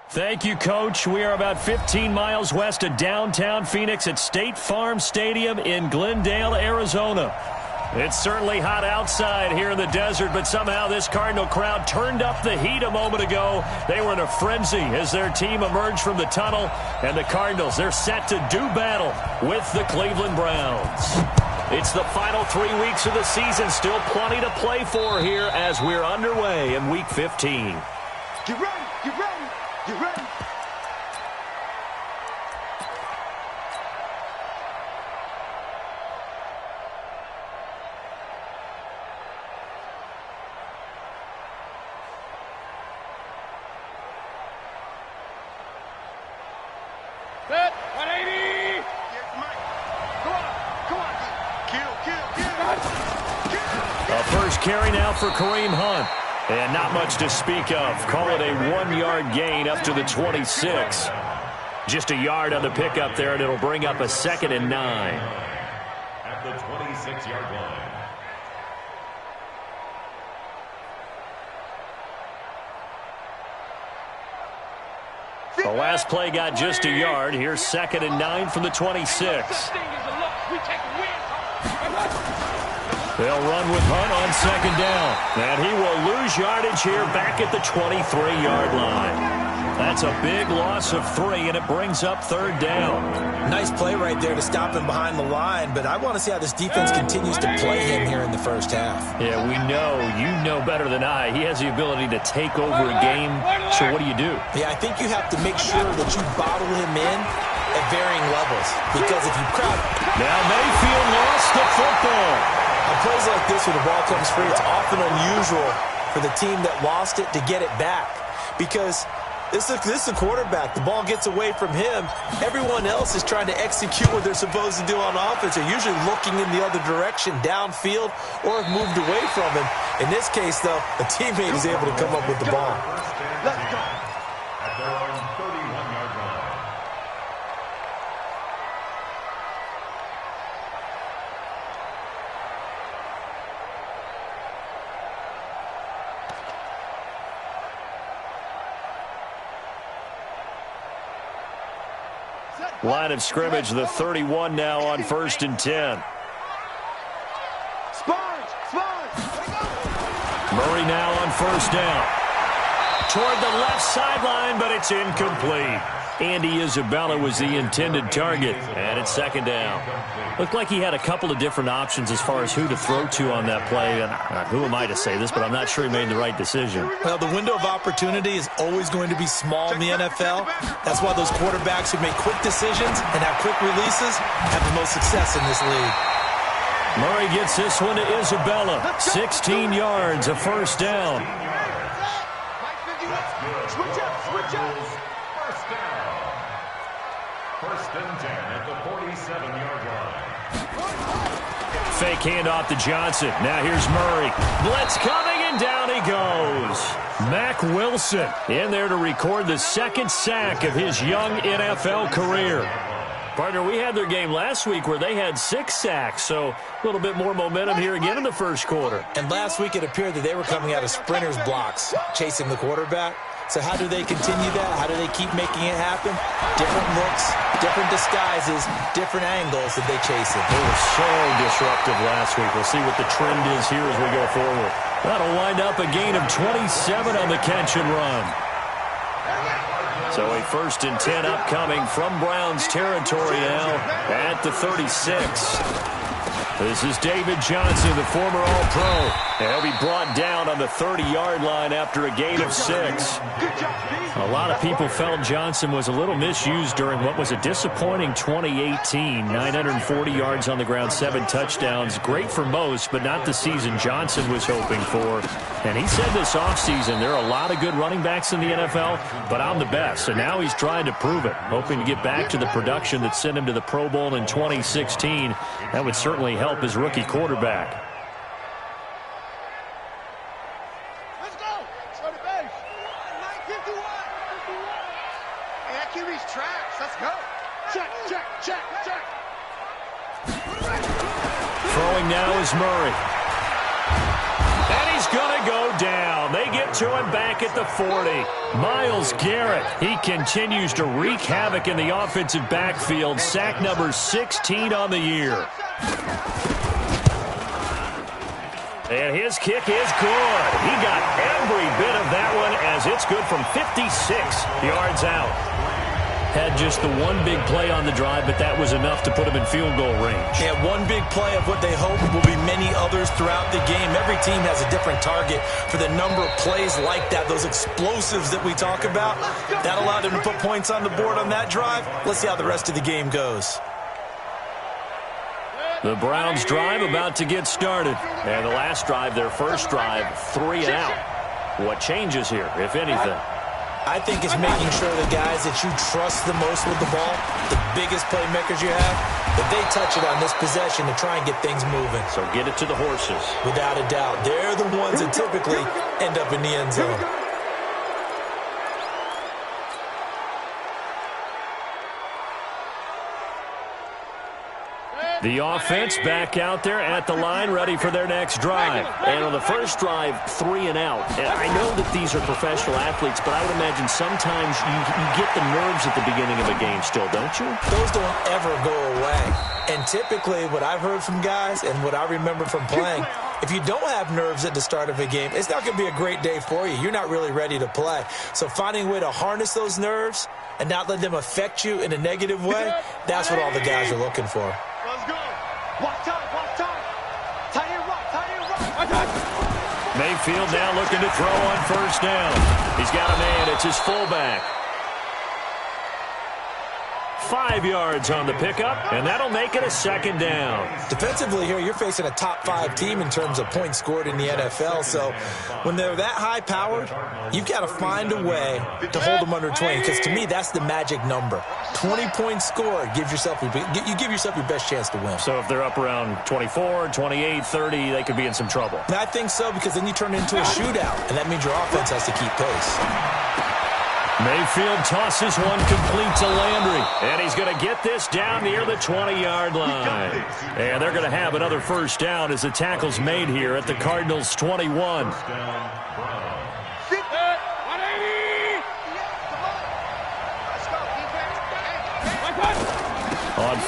Thank you, Coach. We are about 15 miles west of downtown Phoenix at State Farm Stadium in Glendale, Arizona. It's certainly hot outside here in the desert, but somehow this Cardinal crowd turned up the heat a moment ago. They were in a frenzy as their team emerged from the tunnel, and the Cardinals, they're set to do battle with the Cleveland Browns. It's the final 3 weeks of the season. Still plenty to play for here as we're underway in Week 15. Get ready, get ready, get ready. Set, 180. Come on. Kill. A first carry now for Kareem Hunt. And not much to speak of. Call it a 1-yard gain up to the 26. Just a yard on the pickup there, and it'll bring up a 2nd and 9. At the 26-yard line. The last play got just a yard. Here's 2nd and 9 from the 26. They'll run with Hunt on 2nd down. And he will lose yardage here back at the 23-yard line. That's a big loss of 3, and it brings up 3rd down. Nice play right there to stop him behind the line, but I want to see how this defense continues to play him here in the first half. Yeah, we know. You know better than I. He has the ability to take over a game, so what do? Yeah, I think you have to make sure that you bottle him in at varying levels, because if you crowd... Now Mayfield lost the football. On plays like this where the ball comes free, it's often unusual for the team that lost it to get it back, because... This is the quarterback. The ball gets away from him. Everyone else is trying to execute what they're supposed to do on offense. They're usually looking in the other direction, downfield, or have moved away from him. In this case, though, a teammate is able to come up with the ball. Let's go. At their own 31-yard line. Line of scrimmage, the 31 now on 1st and 10. Sponge. Murray now on 1st down. Toward the left sideline, but it's incomplete. Andy Isabella was the intended target, and it's 2nd down. Looked like he had a couple of different options as far as who to throw to on that play. And who am I to say this, but I'm not sure he made the right decision. Well, the window of opportunity is always going to be small in the NFL. That's why those quarterbacks who make quick decisions and have quick releases have the most success in this league. Murray gets this one to Isabella. 16 yards, a 1st down. Switch up. First down. 1st and 10 at the 47-yard line. Fake handoff to Johnson. Now here's Murray. Blitz coming, and down he goes. Mack Wilson in there to record the 2nd sack of his young NFL career. Partner, we had their game last week where they had 6 sacks, so a little bit more momentum here again in the first quarter. And last week it appeared that they were coming out of sprinters blocks, chasing the quarterback. So how do they continue that? How do they keep making it happen? Different looks, different disguises, different angles that they chase it. They were so disruptive last week. We'll see what the trend is here as we go forward. That'll wind up a gain of 27 on the catch and run. So a 1st and 10 upcoming from Browns territory now at the 36. This is David Johnson, the former All-Pro. And he'll be brought down on the 30-yard line after a gain of 6. A lot of people felt Johnson was a little misused during what was a disappointing 2018. 940 yards on the ground, 7 touchdowns. Great for most, but not the season Johnson was hoping for. And he said this offseason, there are a lot of good running backs in the NFL, but I'm the best. And now he's trying to prove it, hoping to get back to the production that sent him to the Pro Bowl in 2016. That would certainly help his rookie quarterback. Let's go. Show the base. 951. Hey, QB's tracks. Let's go. Check. Throwing now is Murray. And he's going to go down. They get to him back at the 40. Myles Garrett, he continues to wreak havoc in the offensive backfield. Sack number 16 on the year. And his kick is good. He got every bit of that one as it's good from 56 yards out. Had just the one big play on the drive, but that was enough to put him in field goal range. Yeah, one big play of what they hope will be many others throughout the game. Every team has a different target for the number of plays like that, those explosives that we talk about. That allowed them to put points on the board on that drive. Let's see how the rest of the game goes. The Browns drive about to get started. And the last drive, their first drive, 3 and out. What changes here, if anything? I think it's making sure the guys that you trust the most with the ball, the biggest playmakers you have, that they touch it on this possession to try and get things moving. So get it to the horses. Without a doubt. They're the ones that typically end up in the end zone. The offense back out there at the line, ready for their next drive. And on the first drive, 3 and out. And I know that these are professional athletes, but I would imagine sometimes you get the nerves at the beginning of a game still, don't you? Those don't ever go away. And typically what I've heard from guys and what I remember from playing, if you don't have nerves at the start of a game, it's not going to be a great day for you. You're not really ready to play. So finding a way to harness those nerves and not let them affect you in a negative way, that's what all the guys are looking for. Let's go. Watch time, watch time. Tight end right, tight end right. Mayfield now looking to throw on first down. He's got a man. It's his fullback. 5 yards on the pickup, and that'll make it a second down. Defensively here, you're facing a top-5 team in terms of points scored in the NFL. So when they're that high-powered, you've got to find a way to hold them under 20. Because to me, that's the magic number. 20 points scored gives yourself you give yourself your best chance to win. So if they're up around 24, 28, 30, they could be in some trouble. And I think so, because then you turn it into a shootout, and that means your offense has to keep pace. Mayfield tosses one complete to Landry. And he's going to get this down near the 20-yard line. And they're going to have another first down as the tackle's made here at the Cardinals' 21. On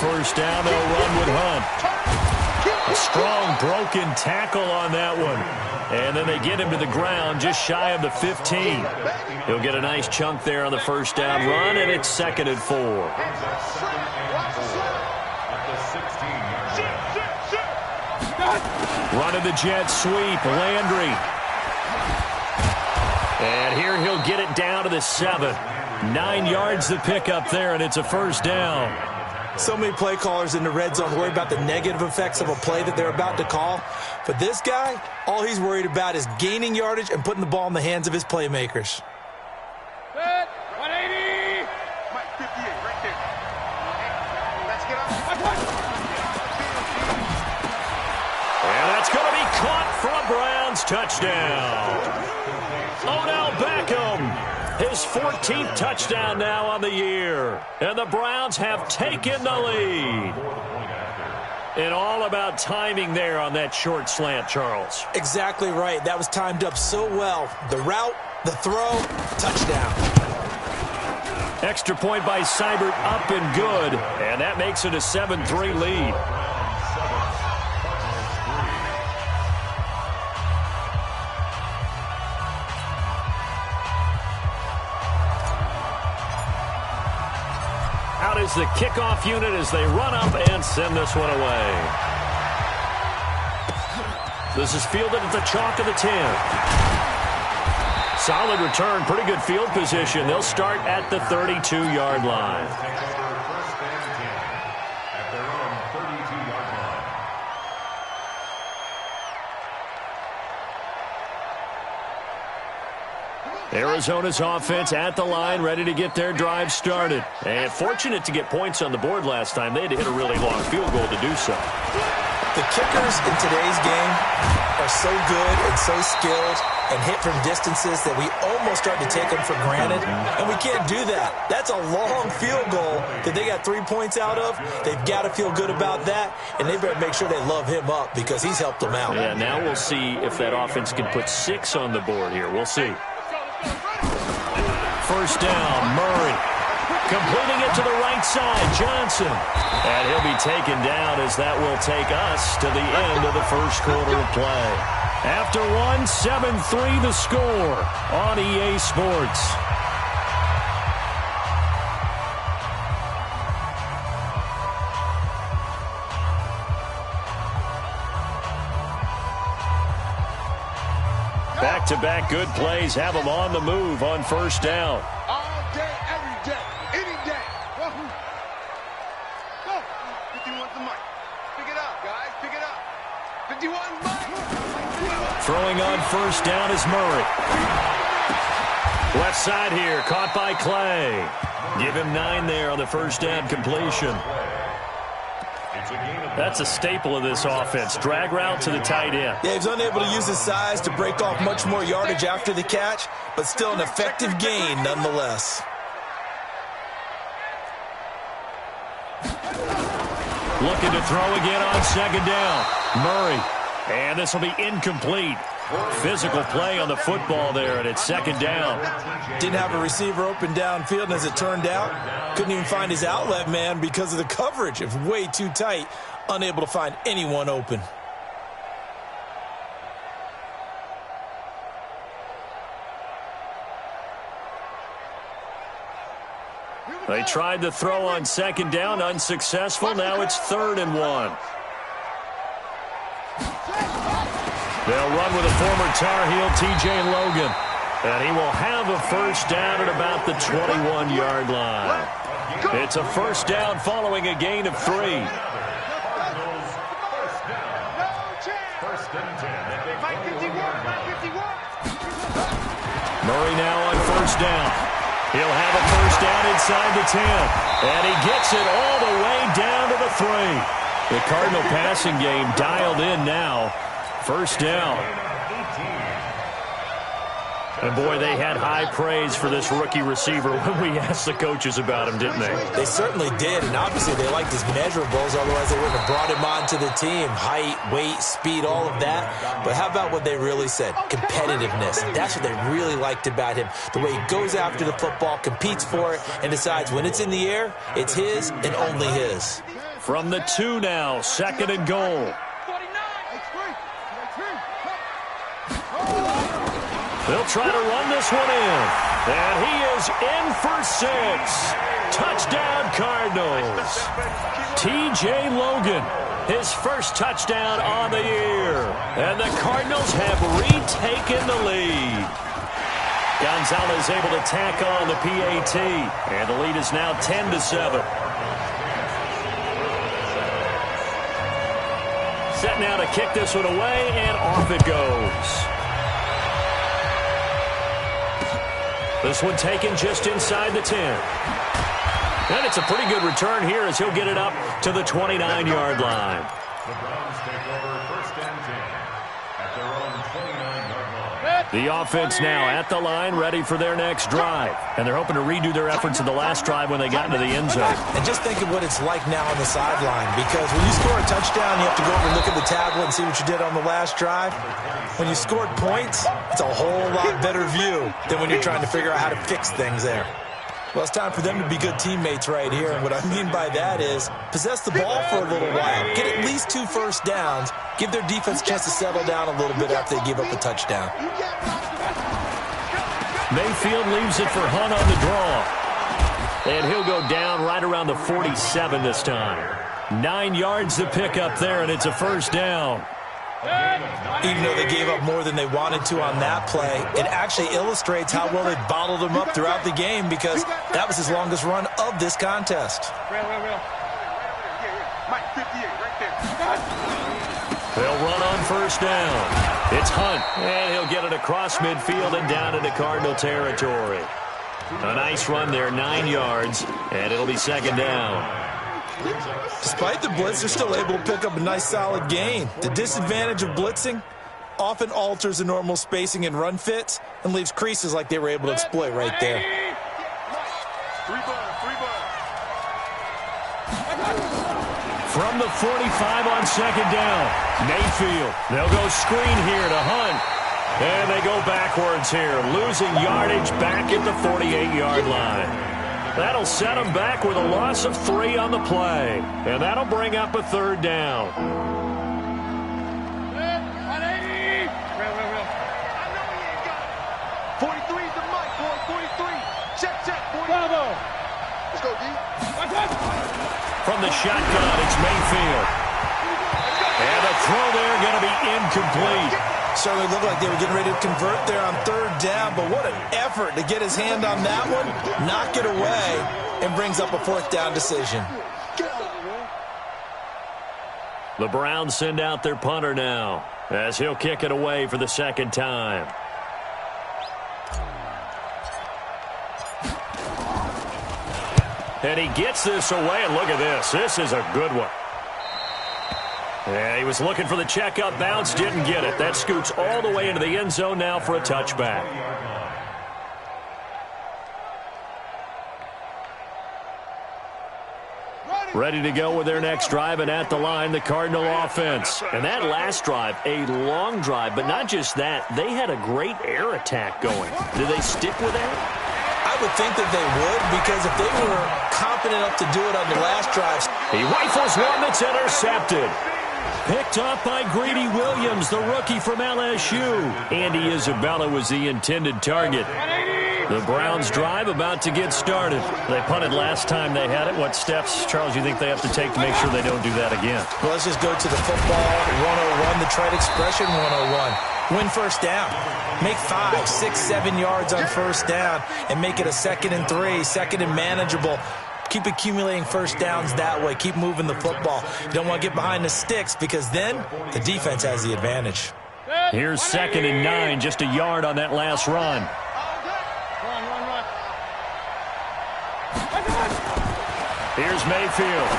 first down, they'll run with Hunt. A strong broken tackle on that one. And then they get him to the ground just shy of the 15. He'll get a nice chunk there on the first down run, and it's 2nd and 4. Running the jet sweep, Landry. And here he'll get it down to the 7. 9 yards to pick up there, and it's a first down. So many play callers in the red zone worry about the negative effects of a play that they're about to call. But this guy, all he's worried about is gaining yardage and putting the ball in the hands of his playmakers. 180. Mike 58 right there. Let's get on. And that's going to be caught for a Browns touchdown. Odell Beckham. His 14th touchdown now on the year. And the Browns have taken the lead. And all about timing there on that short slant, Charles. Exactly right. That was timed up so well. The route, the throw, touchdown. Extra point by Seibert, up and good. And that makes it a 7-3 lead. Out is the kickoff unit as they run up and send this one away. This is fielded at the chalk of the 10. Solid return, pretty good field position. They'll start at the 32-yard line. Arizona's offense at the line, ready to get their drive started. And fortunate to get points on the board last time. They had to hit a really long field goal to do so. The kickers in today's game are are so good and so skilled and hit from distances that we almost start to take them for granted, and we can't do that. That's a long field goal that they got 3 points out of. They've got to feel good about that, and they better make sure they love him up because he's helped them out. Yeah, now we'll see if that offense can put 6 on the board here. We'll see. First down, Murray. Completing it to the right side, Johnson. And he'll be taken down as that will take us to the end of the first quarter of play. After one, 7-3 the score on EA Sports. Back-to-back good plays have them on the move on first down. All day, every day, any day. Go. 51's the mic. Pick it up, guys. Pick it up. 51's mic. Throwing on first down is Murray. Left side here, caught by Clay. Give him 9 there on the first down completion. That's a staple of this offense. Drag route to the tight end. Yeah, he's unable to use his size to break off much more yardage after the catch, but still an effective gain nonetheless. Looking to throw again on second down. Murray. And this will be incomplete. Physical play on the football there, and it's second down. Didn't have a receiver open downfield, and as it turned out, couldn't even find his outlet man because of the coverage. It was way too tight, unable to find anyone open. They tried to throw on second down, unsuccessful. Now it's 3rd and 1. They'll run with a former Tar Heel, T.J. Logan. And he will have a first down at about the 21-yard line. It's a first down following a gain of 3. First and 10. Murray now on first down. He'll have a first down inside the 10. And he gets it all the way down to the 3. The Cardinal passing game dialed in now. First down. And, boy, they had high praise for this rookie receiver when we asked the coaches about him, didn't they? They certainly did, and obviously they liked his measurables, otherwise they wouldn't have brought him onto the team. Height, weight, speed, all of that. But how about what they really said? Competitiveness. That's what they really liked about him. The way he goes after the football, competes for it, and decides when it's in the air, it's his and only his. From the 2 now, 2nd and goal. They'll try to run this one in. And he is in for 6. Touchdown, Cardinals. T.J. Logan, his first touchdown on the year. And the Cardinals have retaken the lead. Gonzalez able to tack on the PAT. And the lead is now 10-7. Set now to kick this one away, and off it goes. This one taken just inside the 10. And it's a pretty good return here as he'll get it up to the 29-yard line. The Browns take over first and 10 at their own 29-yard line. The offense now at the line, ready for their next drive. And they're hoping to redo their efforts in the last drive when they got into the end zone. And just think of what it's like now on the sideline, because when you score a touchdown, you have to go over and look at the tablet and see what you did on the last drive. When you scored points, it's a whole lot better view than when you're trying to figure out how to fix things there. Well, it's time for them to be good teammates right here, and what I mean by that is possess the ball for a little while, get at least 2 first downs, give their defense a chance to settle down a little bit after they give up a touchdown. Mayfield leaves it for Hunt on the draw. And he'll go down right around the 47 this time. 9 yards to pick up there, and it's a first down. Even though they gave up more than they wanted to on that play, it actually illustrates how well they bottled him up throughout the game, because that was his longest run of this contest. They'll run on first down. It's Hunt, and he'll get it across midfield and down into Cardinal territory. A nice run there, 9 yards, and it'll be second down. Despite the blitz, they're still able to pick up a nice solid gain. The disadvantage of blitzing, often alters the normal spacing and run fits and leaves creases like they were able to exploit right there. Three ball. From the 45 on second down, Mayfield. They'll go screen here to Hunt. And they go backwards here, losing yardage back at the 48-yard line. That'll set them back with a loss of 3 on the play. And that'll bring up a third down. 43 is the mic, boy. 43. Check. 43. Let's go, D. From the shotgun, it's Mayfield. And the throw there going to be incomplete. Certainly looked like they were getting ready to convert there on third down, but what an effort to get his hand on that one, knock it away, and brings up a fourth down decision. The Browns send out their punter now, as he'll kick it away for the second time. And he gets this away, and look at this. This is a good one. Yeah, he was looking for the check-up bounce, didn't get it. That scoots all the way into the end zone now for a touchback. Ready to go with their next drive, and at the line, the Cardinal offense. And that last drive, a long drive, but not just that. They had a great air attack going. Do they stick with that? I would think that they would, because if they were confident enough to do it on the last drives. He rifles one that's intercepted. Picked up by Greedy Williams, the rookie from LSU. Andy Isabella was the intended target. The Browns drive about to get started. They punted last time they had it. What steps, Charles, you think they have to take to make sure they don't do that again? Well, let's just go to the football 101, the trade expression 101. Win first down. Make 5, 6, 7 yards on first down and make it a 2nd and 3, 2nd and manageable. Keep accumulating first downs that way. Keep moving the football. You don't want to get behind the sticks because then the defense has the advantage. Here's 2nd and 9, just a yard on that last run. Here's Mayfield.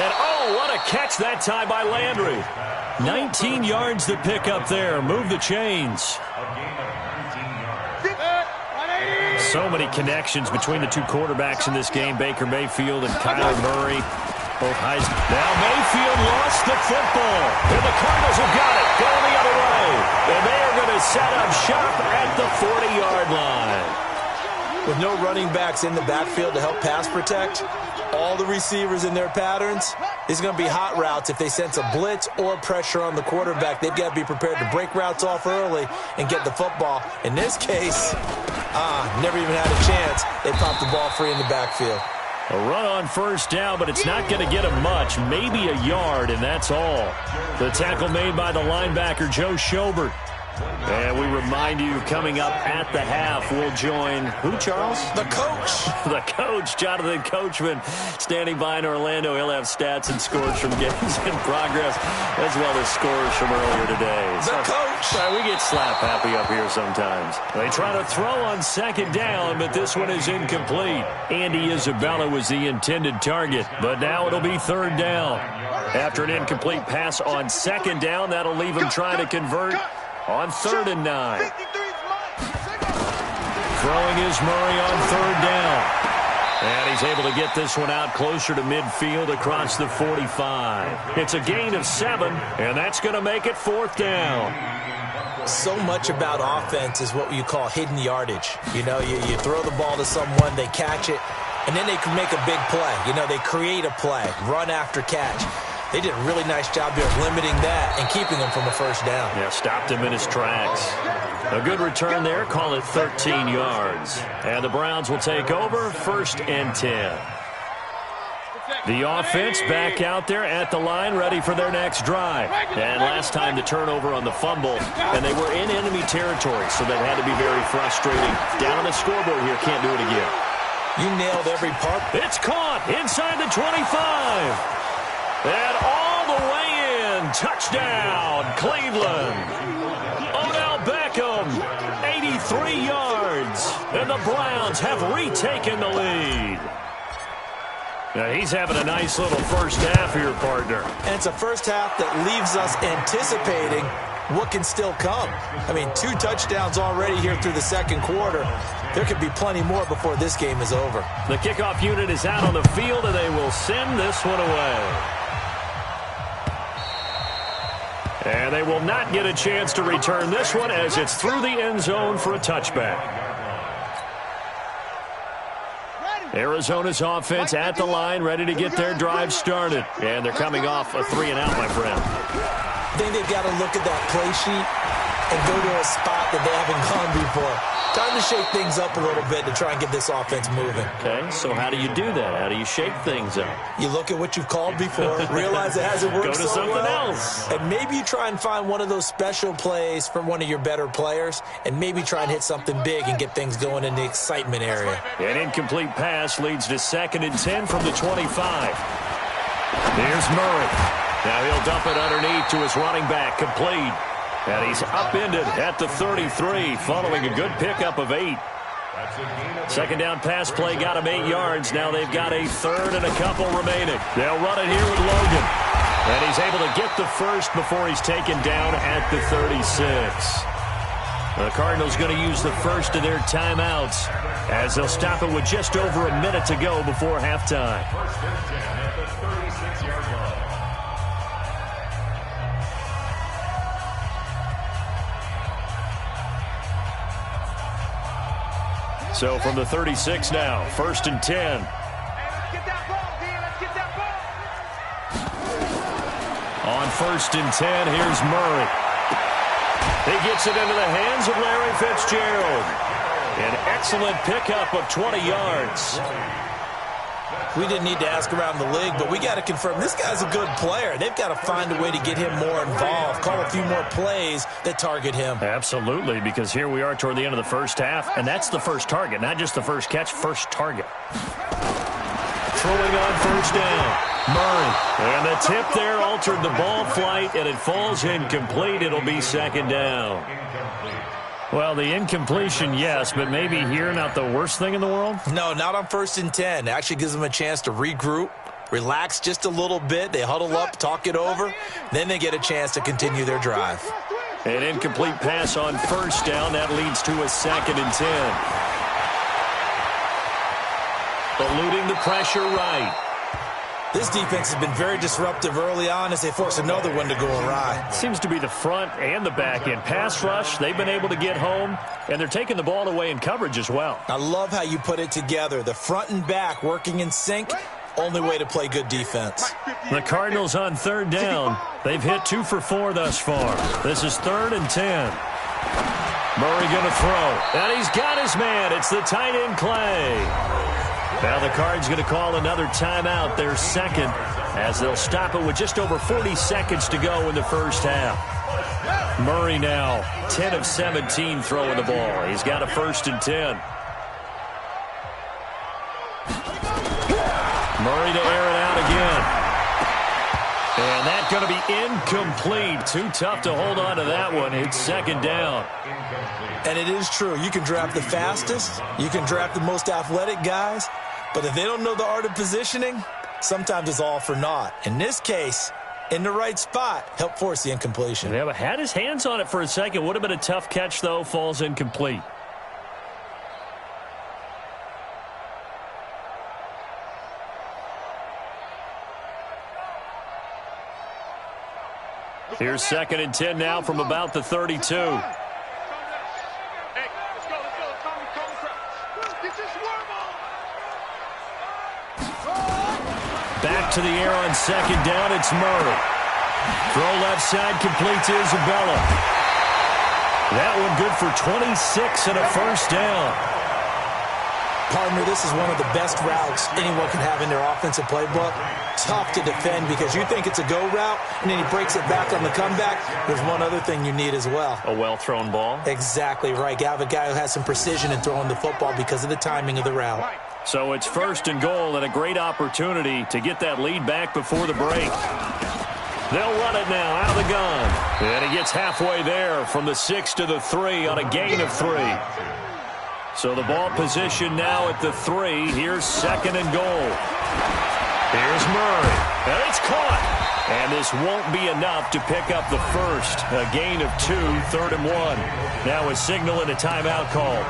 And oh, what a catch that time by Landry. 19 yards to pick up there. Move the chains. So many connections between the two quarterbacks in this game, Baker Mayfield and Kyler Murray. Both Heisman. Now Mayfield lost the football. And the Cardinals have got it. Going the other way. And they are going to set up shop at the 40-yard line. With no running backs in the backfield to help pass protect, all the receivers in their patterns, it's going to be hot routes if they sense a blitz or pressure on the quarterback. They've got to be prepared to break routes off early and get the football. In this case, never even had a chance. They popped the ball free in the backfield. A run on first down, but it's not going to get him much. Maybe a yard, and that's all. The tackle made by the linebacker, Joe Schobert. And we remind you, coming up at the half, we'll join who, Charles? The coach. The coach, Jonathan Coachman, standing by in Orlando. He'll have stats and scores from games in progress, as well as scores from earlier today. The coach. Sorry, we get slap happy up here sometimes. They try to throw on second down, but this one is incomplete. Andy Isabella was the intended target, but now it'll be third down. After an incomplete pass on second down, that'll leave him trying to convert on 3rd and 9. Throwing is Murray on third down. And he's able to get this one out closer to midfield across the 45. It's a gain of 7, and that's going to make it 4th down. So much about offense is what you call hidden yardage. You know, you throw the ball to someone, they catch it, and then they can make a big play. You know, they create a play, run after catch. They did a really nice job there of limiting that and keeping him from a first down. Yeah, stopped him in his tracks. A good return there, call it 13 yards. And the Browns will take over, 1st and 10. The offense back out there at the line, ready for their next drive. And last time the turnover on the fumble, and they were in enemy territory, so that had to be very frustrating. Down on the scoreboard here, can't do it again. You nailed every part. It's caught inside the 25. And all the way in, touchdown, Cleveland. Odell Beckham, 83 yards, and the Browns have retaken the lead. Now he's having a nice little first half here, partner. And it's a first half that leaves us anticipating what can still come. I mean, 2 touchdowns already here through the second quarter. There could be plenty more before this game is over. The kickoff unit is out on the field, and they will send this one away. And they will not get a chance to return this one as it's through the end zone for a touchback. Arizona's offense at the line, ready to get their drive started. And they're coming off a 3-and-out, my friend. I think they've got to look at that play sheet and go to a spot that they haven't gone before. Time to shake things up a little bit to try and get this offense moving. Okay, so how do you do that? How do you shake things up? You look at what you've called before, realize it hasn't worked Go to so something well, else. and maybe you try and find one of those special plays from one of your better players, and maybe try and hit something big and get things going in the excitement area. An incomplete pass leads to 2nd and 10 from the 25. Here's Murray. Now he'll dump it underneath to his running back, complete. And he's upended at the 33, following a good pickup of 8. Second down pass play got him 8 yards. Now they've got a 3rd and a couple remaining. They'll run it here with Logan. And he's able to get the first before he's taken down at the 36. The Cardinals going to use the first of their timeouts as they'll stop it with just over a minute to go before halftime. 1st and 10 at the 36-yard line. So from the 36 now, 1st and 10. Hey, let's get that ball, D. Let's get that ball. On 1st and 10, here's Murray. He gets it into the hands of Larry Fitzgerald. An excellent pickup of 20 yards. We didn't need to ask around the league, but we got to confirm this guy's a good player. They've got to find a way to get him more involved, call a few more plays that target him. Absolutely, because here we are toward the end of the first half, and that's the first target, not just the first catch, first target. Throwing on 1st down, Murray. And the tip there altered the ball flight, and it falls incomplete. It'll be 2nd down. Well, the incompletion, yes, but maybe here not the worst thing in the world? No, not on 1st and 10. It actually gives them a chance to regroup, relax just a little bit. They huddle up, talk it over. Then they get a chance to continue their drive. An incomplete pass on 1st down. That leads to a 2nd and 10. Eluding the pressure right. This defense has been very disruptive early on as they force another one to go awry. Seems to be the front and the back end. Pass rush, they've been able to get home, and they're taking the ball away in coverage as well. I love how you put it together. The front and back working in sync, only way to play good defense. The Cardinals on 3rd down. They've hit 2 for 4 thus far. This is 3rd and 10. Murray going to throw, and he's got his man. It's the tight end Clay. Now the Cards going to call another timeout, their 2nd, as they'll stop it with just over 40 seconds to go in the first half. Murray now 10 of 17 throwing the ball. He's got a 1st and 10. Murray to air it out again. And that's going to be incomplete. Too tough to hold on to that one. It's 2nd down. And it is true. You can draft the fastest. You can draft the most athletic guys. But if they don't know the art of positioning, sometimes it's all for naught. In this case, in the right spot, help force the incompletion. Yeah, but had his hands on it for a second. Would have been a tough catch, though. Falls incomplete. Here's 2nd and 10 now from about the 32. Hey, let's go. Calm the crowd. Get your swerve on. Back to the air on 2nd down. It's Murray. Throw left side, complete to Isabella. That one good for 26 and a 1st down. Partner, this is one of the best routes anyone can have in their offensive playbook. Tough to defend because you think it's a go route, and then he breaks it back on the comeback. There's one other thing you need as well. A well-thrown ball. Exactly right. You have a guy who has some precision in throwing the football because of the timing of the route. So it's 1st and goal and a great opportunity to get that lead back before the break. They'll run it now out of the gun. And he gets halfway there from the 6 to the 3 on a gain of 3. So the ball position now at the 3. Here's 2nd and goal. Here's Murray. And it's caught. And this won't be enough to pick up the first. A gain of 2, 3rd and 1. Now a signal and a timeout call,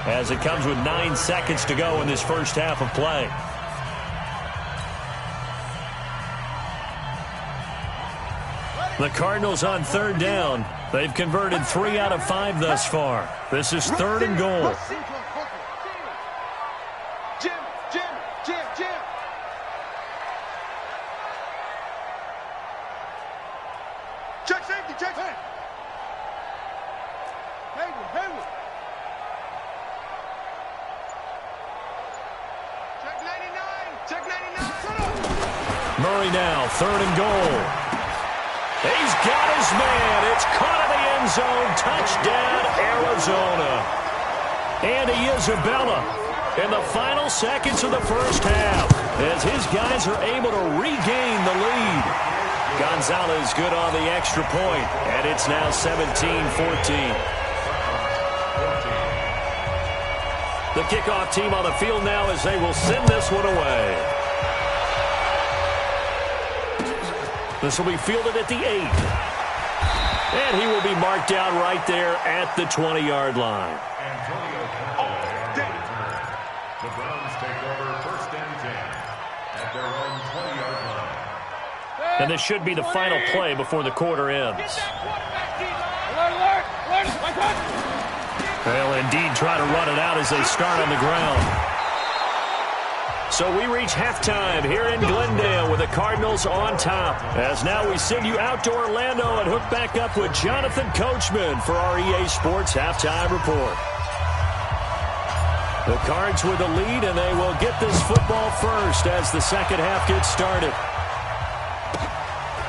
as it comes with 9 seconds to go in this first half of play. The Cardinals on 3rd down. They've converted 3 out of 5 thus far. This is 3rd and goal. Jim. Check safety, check safety. Hayward. Check 99. Murray now, 3rd and goal. He's got his man. It's caught in the end zone. Touchdown, Arizona. Andy Isabella in the final seconds of the first half, as his guys are able to regain the lead. Gonzalez good on the extra point, and it's now 17-14. The kickoff team on the field now as they will send this one away. This will be fielded at the 8. And he will be marked down right there at the 20-yard line. The Browns take over 1st and 10 at their own 20-yard line. And this should be the final play before the quarter ends. They'll indeed try to run it out as they start on the ground. So we reach halftime here in Glendale with the Cardinals on top. As now we send you out to Orlando and hook back up with Jonathan Coachman for our EA Sports Halftime Report. The Cards with the lead, and they will get this football first as the second half gets started.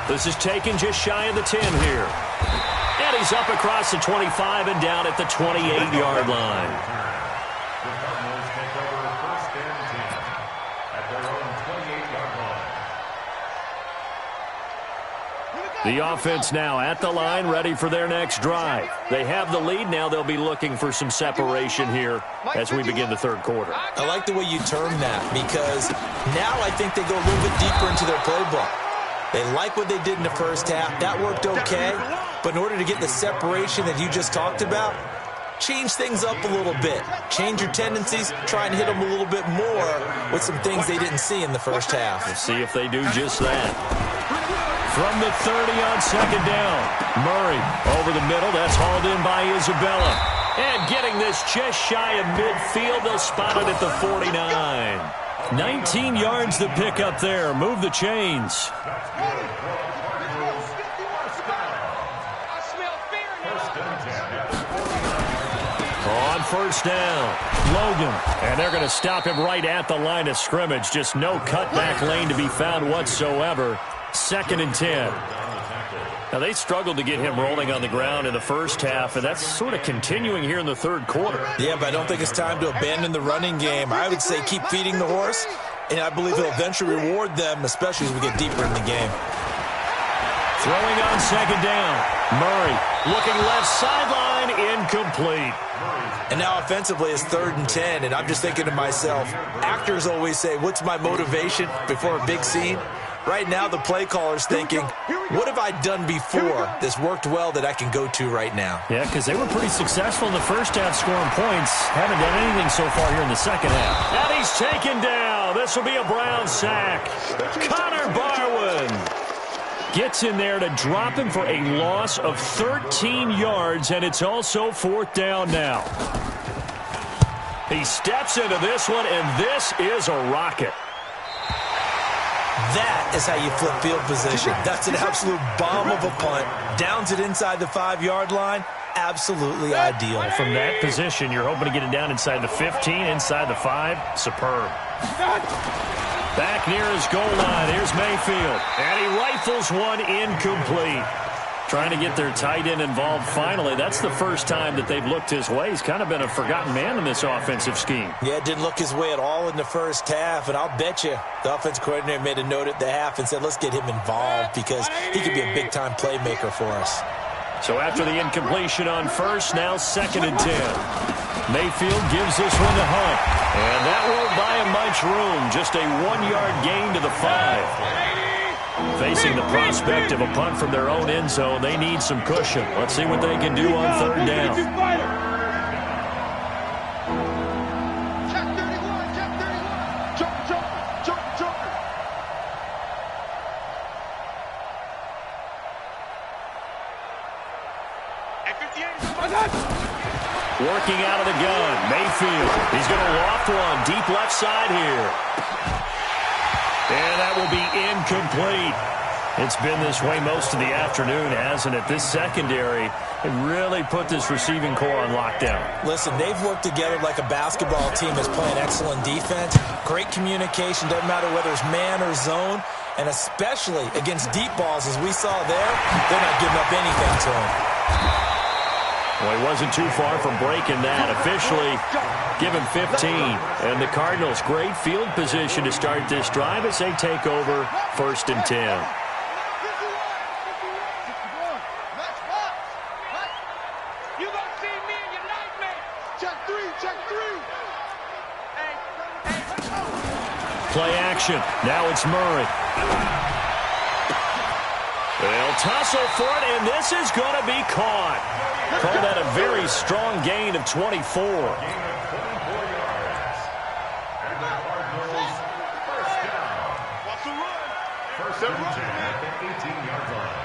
This is taken just shy of the 10 here. And he's up across the 25 and down at the 28-yard line. The Cardinals take over 1st and 10 at their own 28-yard line. The offense now at the line, ready for their next drive. They have the lead. Now they'll be looking for some separation here as we begin the third quarter. I like the way you term that, because now I think they go a little bit deeper into their playbook. They like what they did in the first half. That worked okay. But in order to get the separation that you just talked about, change things up a little bit. Change your tendencies. Try and hit them a little bit more with some things they didn't see in the first half. We'll see if they do just that. From the 30 on second down. Murray over the middle. That's hauled in by Isabella. And getting this just shy of midfield. They'll spot it at the 49. 19 yards to pick up there. Move the chains. On first down, Logan. And they're going to stop him right at the line of scrimmage. Just no cutback lane to be found whatsoever. 2nd and 10. Now, they struggled to get him rolling on the ground in the first half, and that's sort of continuing here in the third quarter. Yeah, but I don't think it's time to abandon the running game. I would say keep feeding the horse, and I believe he'll eventually reward them, especially as we get deeper in the game. Throwing on second down. Murray looking left sideline, incomplete. And now offensively it's 3rd and 10, and I'm just thinking to myself, actors always say, what's my motivation before a big scene? Right now the play caller's thinking, what have I done before that's worked well that I can go to right now? Yeah, because they were pretty successful in the first half scoring points. Haven't done anything so far here in the second half. And he's taken down. This will be a Brown sack. Connor Barwin gets in there to drop him for a loss of 13 yards, and it's also 4th down now. He steps into this one, and this is a rocket. That is how you flip field position. That's an absolute bomb of a punt. Downs it inside the 5-yard line. Absolutely ideal. From that position, you're hoping to get it down inside the 15, inside the 5. Superb. Back near his goal line. Here's Mayfield. And he rifles one incomplete. Trying to get their tight end involved finally. That's the first time that they've looked his way. He's kind of been a forgotten man in this offensive scheme. Yeah, it didn't look his way at all in the first half. And I'll bet you the offense coordinator made a note at the half and said, let's get him involved because he could be a big-time playmaker for us. So after the incompletion on first, now 2nd and 10. Mayfield gives this one to Hunt. And that won't buy him much room. Just a 1-yard gain to the 5. Facing the prospect of a punt from their own end zone, they need some cushion. Let's see what they can do on third down. Check 31, check 31. Joker. Working out of the gun, Mayfield. He's going to loft one deep left side here. And that will be incomplete. It's been this way most of the afternoon, hasn't it? This secondary really put this receiving core on lockdown. Listen, they've worked together like a basketball team that's playing excellent defense. Great communication, doesn't matter whether it's man or zone. And especially against deep balls, as we saw there, they're not giving up anything to him. Well, he wasn't too far from breaking that. Officially, give him 15. And the Cardinals, great field position to start this drive as they take over 1st and 10. You gonna see me in your nightmare. Check three. Play action. Now it's Murray. They'll tussle for it, and this is going to be caught. Call that a very strong gain of 24. Gain of 24 yards. And the Cardinals, first down. What's the run? First and 10 at the 18-yard line.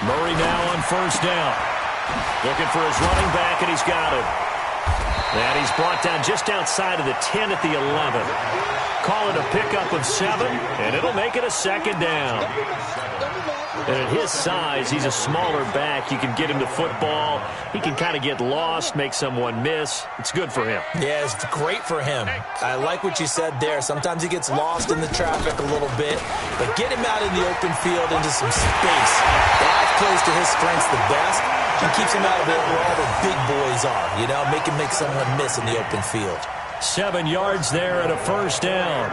Murray now on first down. Looking for his running back, and he's got him. And he's brought down just outside of the 10 at the 11. Call it a pickup of 7, and it'll make it a second down. And at his size, he's a smaller back. You can get him the football. He can kind of get lost, make someone miss. It's good for him. Yeah, it's great for him. I like what you said there. Sometimes he gets lost in the traffic a little bit, but get him out in the open field into some space. That plays to his strengths the best and keeps him out of it where all the big boys are, you know, make him make someone miss in the open field. 7 yards there and a first down.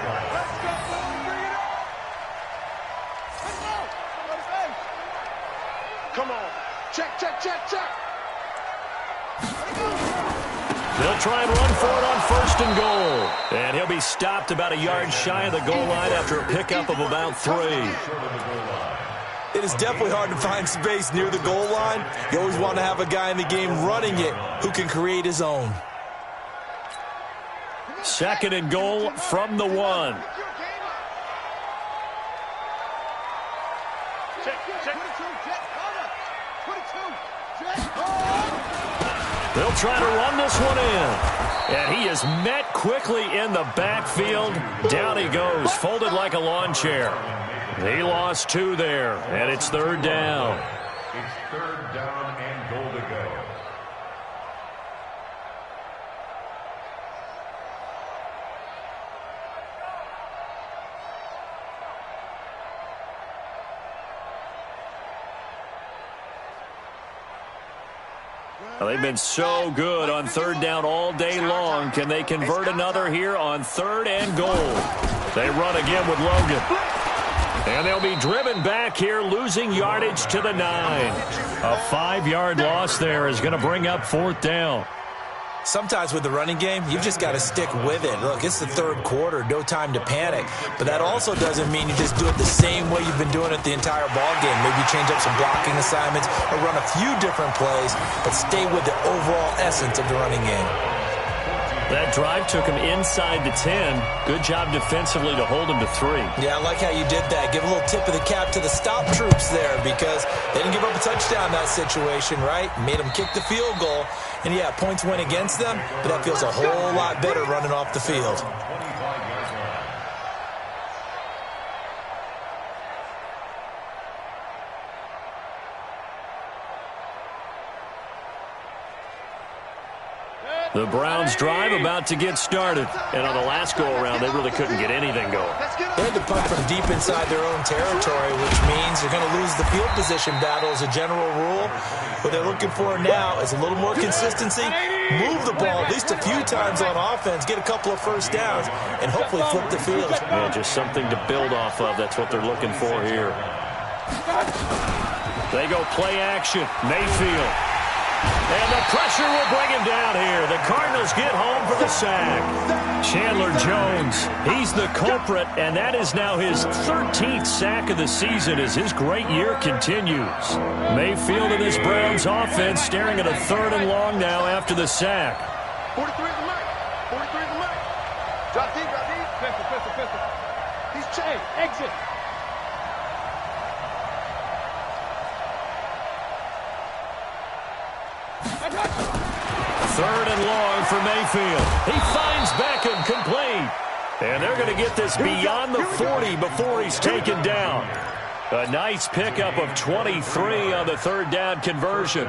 Come on. Check. They'll try and run for it on 1st and goal. And he'll be stopped about a yard shy of the goal line after a pickup of about 3. It is definitely hard to find space near the goal line. You always want to have a guy in the game running it who can create his own. 2nd and goal from the 1. They'll try to run this one in. And he is met quickly in the backfield. Down he goes, folded like a lawn chair. He lost 2 there, and it's 3rd down. It's 3rd down and goal to go. Well, they've been so good on 3rd down all day long. Can they convert another here on 3rd and goal? They run again with Logan. And they'll be driven back here, losing yardage to the 9. A 5-yard loss there is going to bring up 4th down. Sometimes with the running game, you've just got to stick with it. Look, it's the 3rd quarter, no time to panic. But that also doesn't mean you just do it the same way you've been doing it the entire ball game. Maybe change up some blocking assignments or run a few different plays, but stay with the overall essence of the running game. That drive took him inside the 10. Good job defensively to hold him to 3. Yeah, I like how you did that. Give a little tip of the cap to the stop troops there because they didn't give up a touchdown in that situation, right? Made them kick the field goal. And, yeah, points went against them, but that feels a whole lot better running off the field. The Browns drive about to get started. And on the last go-around, they really couldn't get anything going. They had to punt from deep inside their own territory, which means they're going to lose the field position battle as a general rule. What they're looking for now is a little more consistency, move the ball at least a few times on offense, get a couple of first downs, and hopefully flip the field. Yeah, just something to build off of. That's what they're looking for here. They go play action. Mayfield. And the pressure will bring him down here. The Cardinals get home for the sack. Chandler Jones, he's the culprit, and that is now his 13th sack of the season as his great year continues. Mayfield and this Browns offense staring at a 3rd and long now after the sack. 43 is the mic. 43 is the mic. Drop deep, drop deep. Pistol. He's chased. Exit. Third and long for Mayfield. He finds Beckham complete. And they're going to get this beyond the 40 before he's taken down. A nice pickup of 23 on the 3rd down conversion.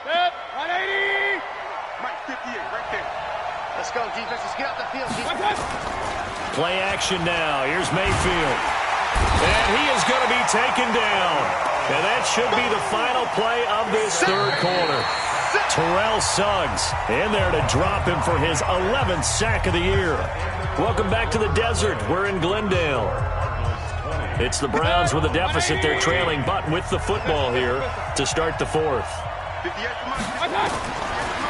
Set. 180. Mike 58, right there. Let's go, defense. Let's get out the field. Play action now. Here's Mayfield. And he is going to be taken down. And that should be the final play of this 3rd quarter. Terrell Suggs in there to drop him for his 11th sack of the year. Welcome back to the desert. We're in Glendale. It's the Browns with a deficit. They're trailing, but with the football here to start the 4th.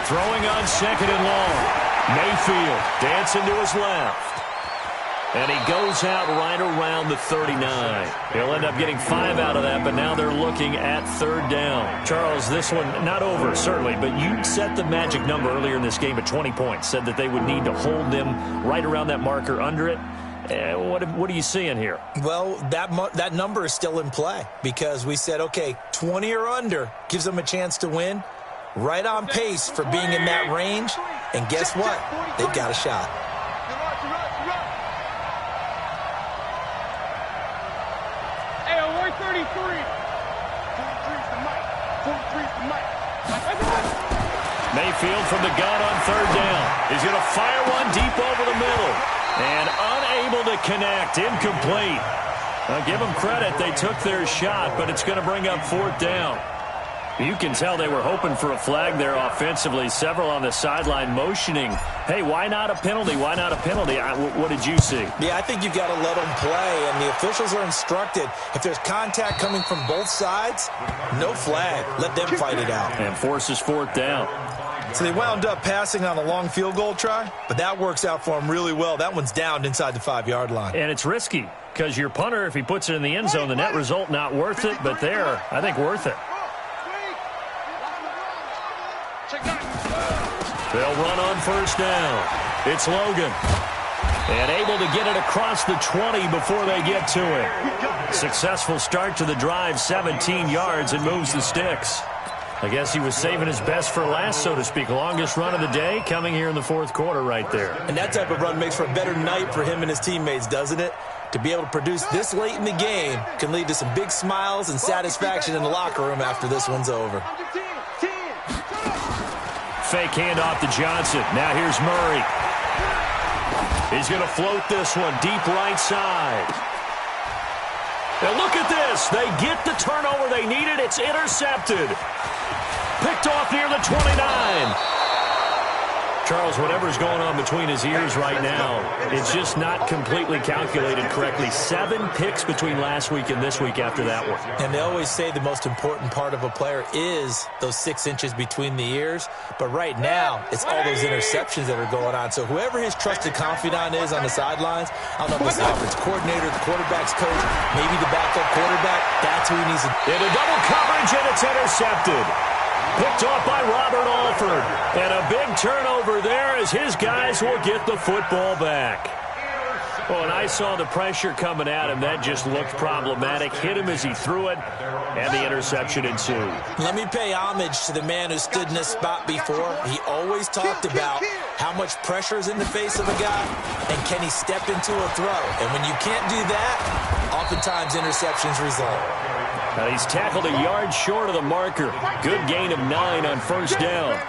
Throwing on 2nd and long. Mayfield dancing to his left. And he goes out right around the 39. He'll end up getting 5 out of that, but now they're looking at 3rd down. Charles, this one not over, certainly, but you set the magic number earlier in this game at 20 points, said that they would need to hold them right around that marker under it. What are you seeing here? Well, that number is still in play because we said, okay, 20 or under gives them a chance to win. Right on pace for being in that range. And guess what? They've got a shot. Hey, 43. 43's the mic. 43's the mic. Mayfield from the gun on 3rd down. He's going to fire one deep over the middle. And unable to connect. Incomplete. I'll give them credit. They took their shot, but it's going to bring up 4th down. You can tell they were hoping for a flag there offensively. Several on the sideline motioning, hey, why not a penalty? Why not a penalty? What did you see? Yeah, I think you've got to let them play, and the officials are instructed. If there's contact coming from both sides, no flag. Let them fight it out. And forces 4th down. So they wound up passing on a long field goal try, but that works out for them really well. That one's down inside the 5-yard line. And it's risky because your punter, if he puts it in the end zone, the net result not worth it, but there, I think worth it. They'll run on 1st down. It's Logan. And able to get it across the 20 before they get to it. Successful start to the drive, 17 yards, and moves the sticks. I guess he was saving his best for last, so to speak. Longest run of the day coming here in the 4th quarter right there. And that type of run makes for a better night for him and his teammates, doesn't it? To be able to produce this late in the game can lead to some big smiles and satisfaction in the locker room after this one's over. Fake handoff to Johnson. Now here's Murray. He's going to float this one deep right side. Now look at this. They get the turnover they needed. It's intercepted. Picked off near the 29. Charles, whatever's going on between his ears right now, it's just not completely calculated correctly. 7 picks between last week and this week after that one. And they always say the most important part of a player is those 6 inches between the ears. But right now, it's all those interceptions that are going on. So whoever his trusted confidant is on the sidelines, I don't know if it's the offensive coordinator, the quarterback's coach, maybe the backup quarterback, that's who he needs to. Into double coverage, and it's intercepted. Picked off by Robert Alford. And a big turnover there as his guys will get the football back. Oh, and I saw the pressure coming at him. That just looked problematic. Hit him as he threw it, and the interception ensued. Let me pay homage to the man who stood in this spot before. He always talked about how much pressure is in the face of a guy, and can he step into a throw. And when you can't do that, oftentimes interceptions result. He's tackled a yard short of the marker. Good gain of 9 on 1st down.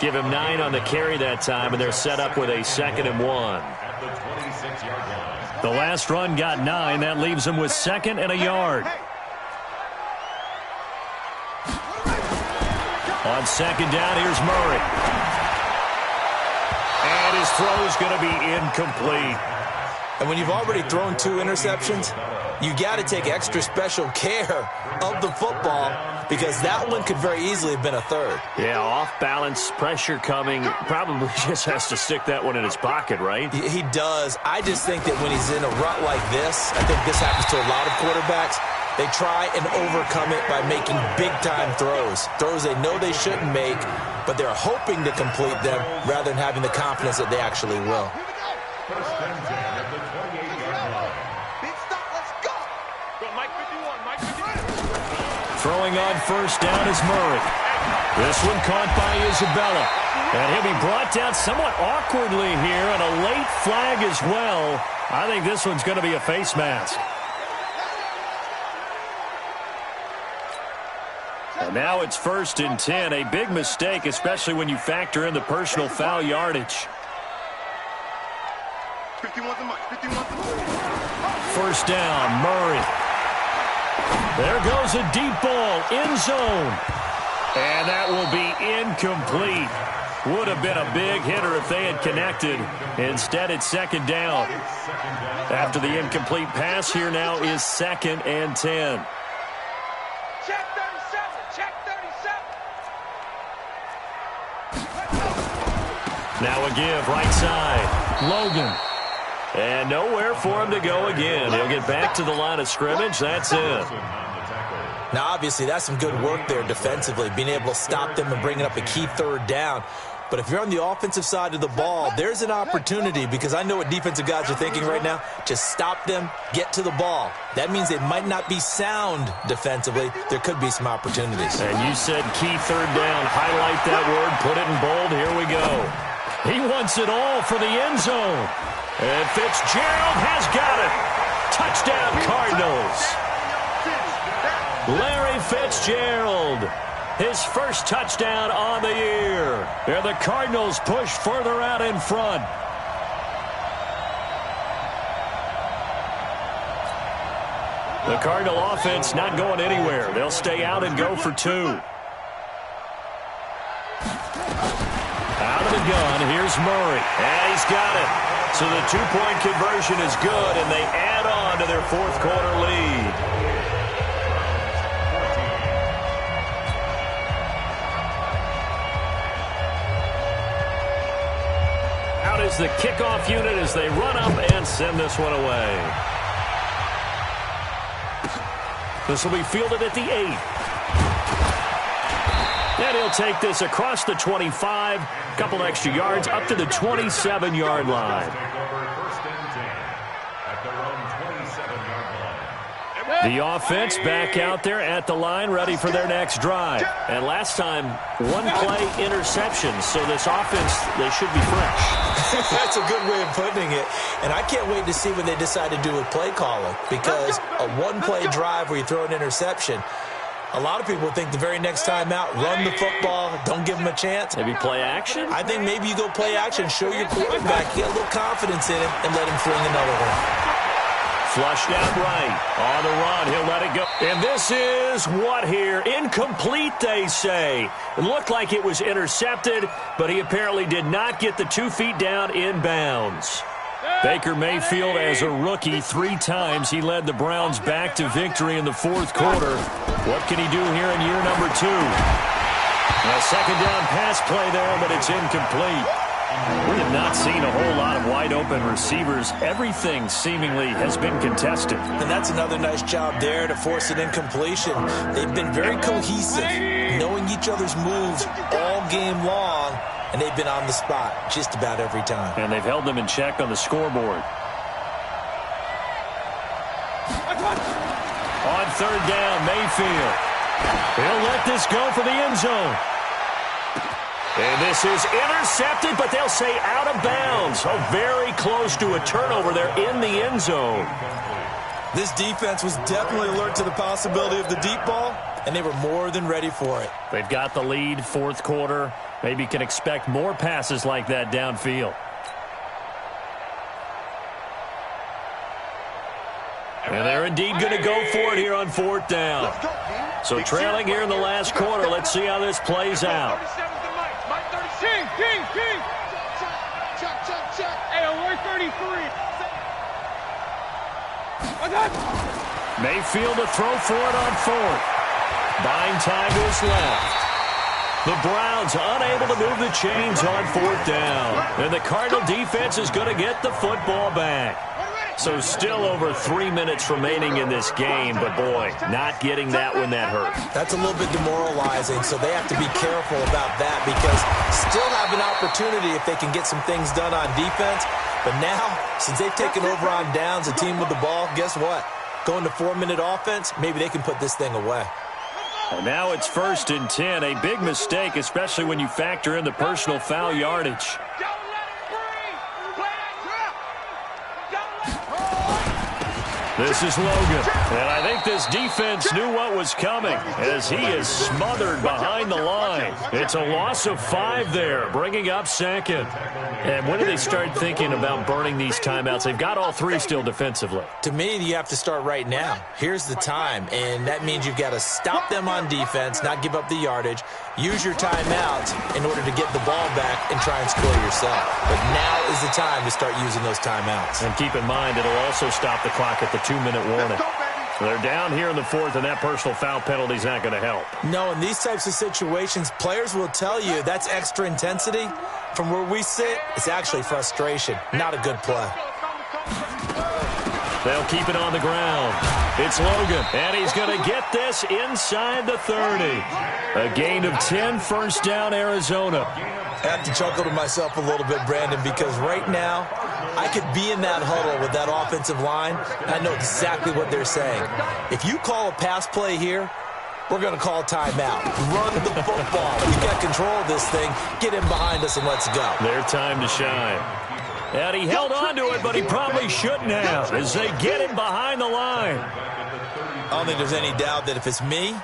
Give him 9 on the carry that time, and they're set up with a 2nd and 1. The last run got 9. That leaves him with 2nd and a yard. On 2nd down, here's Murray. And his throw is going to be incomplete. And when you've already thrown 2 interceptions, you got to take extra special care of the football because that one could very easily have been a 3rd. Yeah, off balance, pressure coming. Probably just has to stick that one in his pocket, right? He does. I just think that when he's in a rut like this, I think this happens to a lot of quarterbacks, they try and overcome it by making big-time throws. Throws they know they shouldn't make, but they're hoping to complete them rather than having the confidence that they actually will. First and 10 at the 28-yard line. Big stop, let's go! Go, Mike 51, Mike 51. Throwing on first down is Murray. This one caught by Isabella. And he'll be brought down somewhat awkwardly here, and a late flag as well. I think this one's going to be a face mask. And now it's first and 10. A big mistake, especially when you factor in the personal foul yardage. 51's a Mike, 51's a Mike. First down, Murray. There goes a deep ball, end zone. And that will be incomplete. Would have been a big hitter if they had connected. Instead, it's second down. After the incomplete pass, here now is 2nd and 10. Check 37, check 37. Now a give, right side. Logan. And nowhere for him to go again. He'll get back to the line of scrimmage. That's it. Now, obviously, that's some good work there defensively, being able to stop them and bringing up a key 3rd down. But if you're on the offensive side of the ball, there's an opportunity because I know what defensive guys are thinking right now. Just stop them, get to the ball. That means they might not be sound defensively. There could be some opportunities. And you said key 3rd down. Highlight that word. Put it in bold. Here we go. He wants it all for the end zone. And Fitzgerald has got it. Touchdown, Cardinals. Larry Fitzgerald, his first touchdown on the year. And the Cardinals push further out in front. The Cardinal offense not going anywhere. They'll stay out and go for 2. Out of the gun, here's Murray. And he's got it. So the 2-point conversion is good, and they add on to their 4th quarter lead. Out is the kickoff unit as they run up and send this one away. This will be fielded at the 8. And he'll take this across the 25, a couple extra yards, up to the 27-yard line. The offense back out there at the line, ready for their next drive. And last time, 1-play interception, so this offense, they should be fresh. That's a good way of putting it. And I can't wait to see what they decide to do with play calling because a 1-play drive where you throw an interception, a lot of people think the very next time out, run the football, don't give them a chance. Maybe play action? I think maybe you go play action, show your quarterback, get a little confidence in him, and let him fling another one. Flushed out right. On the run, he'll let it go. And this is what here? Incomplete, they say. It looked like it was intercepted, but he apparently did not get the 2 feet down in bounds. Baker Mayfield, as a rookie, 3 times he led the Browns back to victory in the 4th quarter. What can he do here in year number 2? A second down pass play there, but it's incomplete. We have not seen a whole lot of wide-open receivers. Everything seemingly has been contested. And that's another nice job there to force an incompletion. They've been very cohesive, knowing each other's moves all game long, and they've been on the spot just about every time. And they've held them in check on the scoreboard. On 3rd down, Mayfield. He'll let this go for the end zone. And this is intercepted, but they'll say out of bounds. Oh, very close to a turnover there in the end zone. This defense was definitely alert to the possibility of the deep ball, and they were more than ready for it. They've got the lead, 4th quarter. Maybe can expect more passes like that downfield. And they're indeed going to go for it here on 4th down. So trailing here in the last quarter. Let's see how this plays out. Check. Hey, alert 33. Mayfield to throw for it on fourth. Buying time to his left. The Browns unable to move the chains on fourth down. And the Cardinal defense is going to get the football back. So still over 3 minutes remaining in this game, but boy, not getting that one, that hurt. That's a little bit demoralizing, so they have to be careful about that because still have an opportunity if they can get some things done on defense. But now, since they've taken over on downs, the team with the ball, guess what? Going to 4-minute offense, maybe they can put this thing away. And now it's 1st and 10. A big mistake, especially when you factor in the personal foul yardage. This is Logan, and I think this defense knew what was coming as he is smothered behind the line. It's a loss of 5 there, bringing up 2nd. And when do they start thinking about burning these timeouts? They've got all 3 still defensively. To me, you have to start right now. Here's the time, and that means you've got to stop them on defense, not give up the yardage, use your timeouts in order to get the ball back and try and score yourself. But now is the time to start using those timeouts. And keep in mind, it'll also stop the clock at the 2-minute warning. So they're down here in the 4th, and that personal foul penalty is not going to help. No, in these types of situations, players will tell you that's extra intensity. From where we sit, it's actually frustration, not a good play. They'll keep it on the ground. It's Logan, and he's going to get this inside the 30. A gain of 10, 1st down, Arizona. I have to chuckle to myself a little bit, Brandon, because right now, I could be in that huddle with that offensive line, and I know exactly what they're saying. If you call a pass play here, we're going to call a timeout. Run the football. You got control of this thing. Get in behind us and let's go. Their time to shine. And he held on to it, but he probably shouldn't have as they get him behind the line. I don't think there's any doubt that if it's me,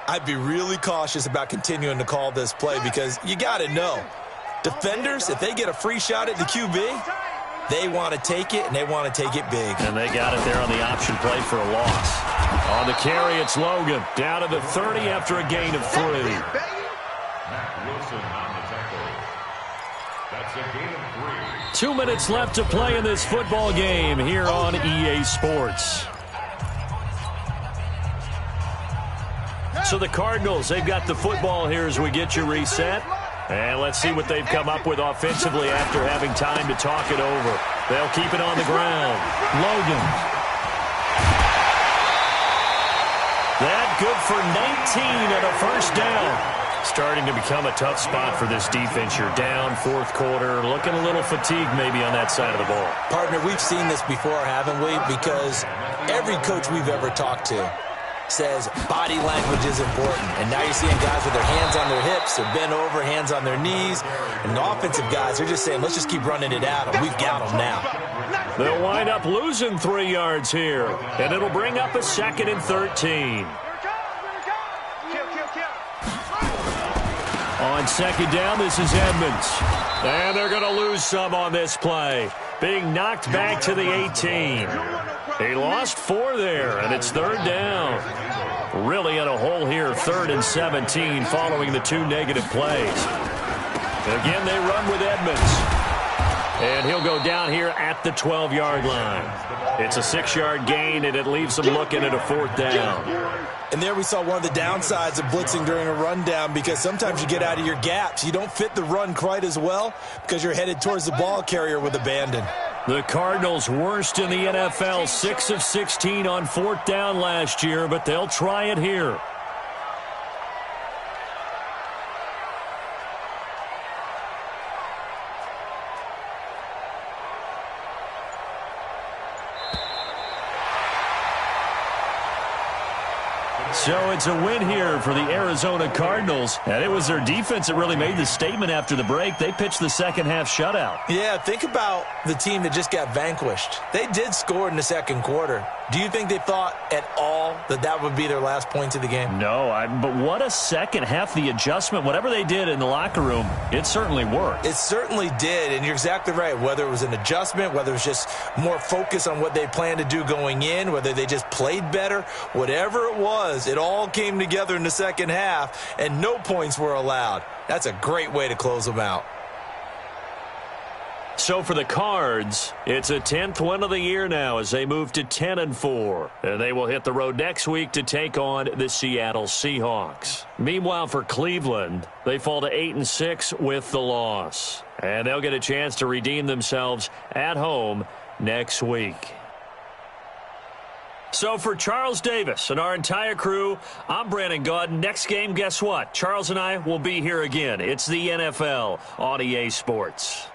I'd be really cautious about continuing to call this play because you got to know, defenders, if they get a free shot at the QB, they want to take it, and they want to take it big. And they got it there on the option play for a loss. On the carry, it's Logan. Down to the 30 after a gain of 3. Matt Wilson on the tackle. That's a gain of 3. 2 minutes left to play in this football game here on EA Sports. So the Cardinals, they've got the football here as we get you reset. And let's see what they've come up with offensively after having time to talk it over. They'll keep it on the ground. Logan. That good for 19 and a 1st down. Starting to become a tough spot for this defense. You're down 4th quarter, looking a little fatigued maybe on that side of the ball. Partner, we've seen this before, haven't we? Because every coach we've ever talked to says body language is important. And now you're seeing guys with their hands on their hips, they're bent over, hands on their knees. And the offensive guys, they're just saying, let's just keep running it at them. We've got them now. They'll wind up losing 3 yards here. And it'll bring up a 2nd and 13. On 2nd down, this is Edmonds. And they're going to lose some on this play. Being knocked back to the 18. He lost 4 there, and it's 3rd down. Really in a hole here, 3rd and 17 following the 2 negative plays. Again, they run with Edmonds. And he'll go down here at the 12-yard line. It's a 6-yard gain, and it leaves them looking at a 4th down. And there we saw one of the downsides of blitzing during a rundown because sometimes you get out of your gaps. You don't fit the run quite as well because you're headed towards the ball carrier with abandon. The Cardinals worst in the NFL, 6 of 16 on 4th down last year, but they'll try it here. So it's a win here for the Arizona Cardinals. And it was their defense that really made the statement after the break. They pitched the 2nd half shutout. Yeah, think about the team that just got vanquished. They did score in the 2nd quarter. Do you think they thought at all that that would be their last points of the game? No, but what a 2nd half. The adjustment, whatever they did in the locker room, it certainly worked. It certainly did, and you're exactly right. Whether it was an adjustment, whether it was just more focus on what they planned to do going in, whether they just played better, whatever it was, it all came together in the 2nd half, and no points were allowed. That's a great way to close them out. So for the Cards, it's a 10th win of the year now as they move to 10-4. And they will hit the road next week to take on the Seattle Seahawks. Meanwhile, for Cleveland, they fall to 8-6 with the loss. And they'll get a chance to redeem themselves at home next week. So for Charles Davis and our entire crew, I'm Brandon Gaudin. Next game, guess what? Charles and I will be here again. It's the NFL on EA Sports.